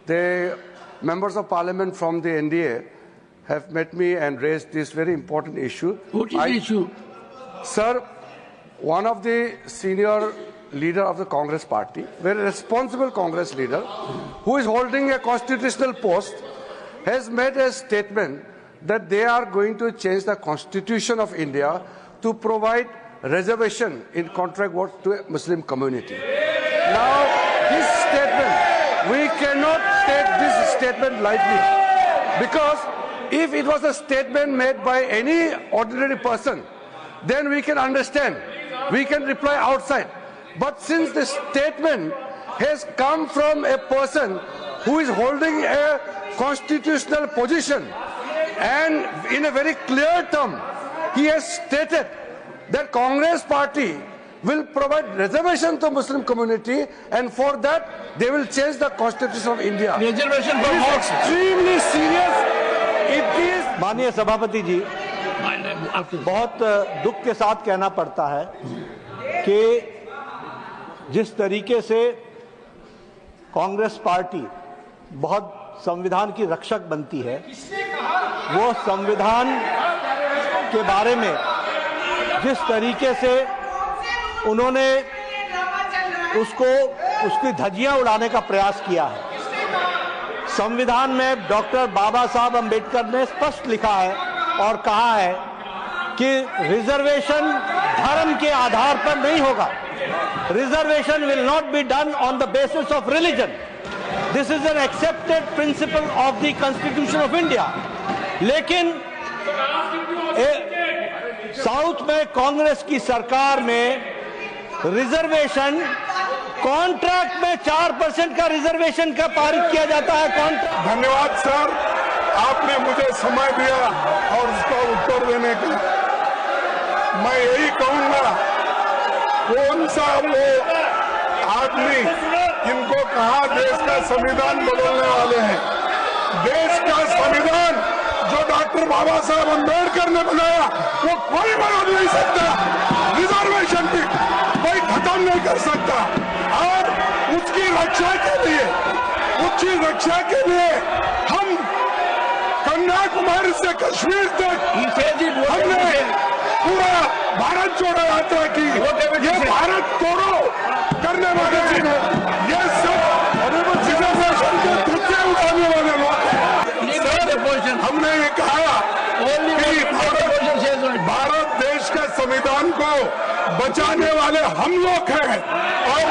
the members of parliament from the NDA have met me and raised this very important issue. What is the issue? Sir, one of the senior leader of the Congress party, very responsible Congress leader, who is holding a constitutional post, has made a statement that they are going to change the constitution of India to provide reservation in contract work to a Muslim community. Now, this statement, we cannot take this statement lightly, because if it was a statement made by any ordinary person, then we can understand, we can reply outside. But since the statement has come from a person who is holding a constitutional position, and in a very clear term, he has stated that Congress party will provide reservation to Muslim community, and for that they will change the constitution of India. Reservation for It is extremely serious. It is. माननीय सभापति जी, बहुत दुख के साथ कहना पड़ता है कि जिस तरीके से कांग्रेस पार्टी बहुत संविधान की रक्षक बनती है, वो संविधान के बारे में जिस तरीके से उन्होंने उसकी धज्जियां उड़ाने का प्रयास किया है। संविधान में डॉक्टर बाबा साहब अंबेडकर ने स्पष्ट लिखा है और कहा है कि रिजर्वेशन धर्म के आधार पर नहीं होगा। Reservation will not be done on the basis of religion. This is an accepted principle of the constitution of India. लेकिन साउथ में कांग्रेस की सरकार में रिजर्वेशन कॉन्ट्रैक्ट में 4% का रिजर्वेशन का पारित किया जाता है। कॉन्ट्रैक्ट। धन्यवाद सर, आपने मुझे समय दिया और उसका उत्तर देने का। मैं यही कहूंगा, कौन सा वो आदमी इनको कहा देश का संविधान बदलने वाले हैं? देश का संविधान जो डॉक्टर बाबा साहब अंबेडकर ने बनाया, वो कोई बदल नहीं सकता। रिजर्वेशन की कोई खत्म नहीं कर सकता। और उसकी रक्षा के लिए हम कन्याकुमारी से कश्मीर तक हमने पूरा भारत जोड़ो यात्रा की। ये भारत तोड़ो करने वाले ये सब रिजर्वेशन के धुक्के उठाने वाले लोग। हमने ये कहा कि भारत देश के संविधान को बचाने वाले हम लोग हैं और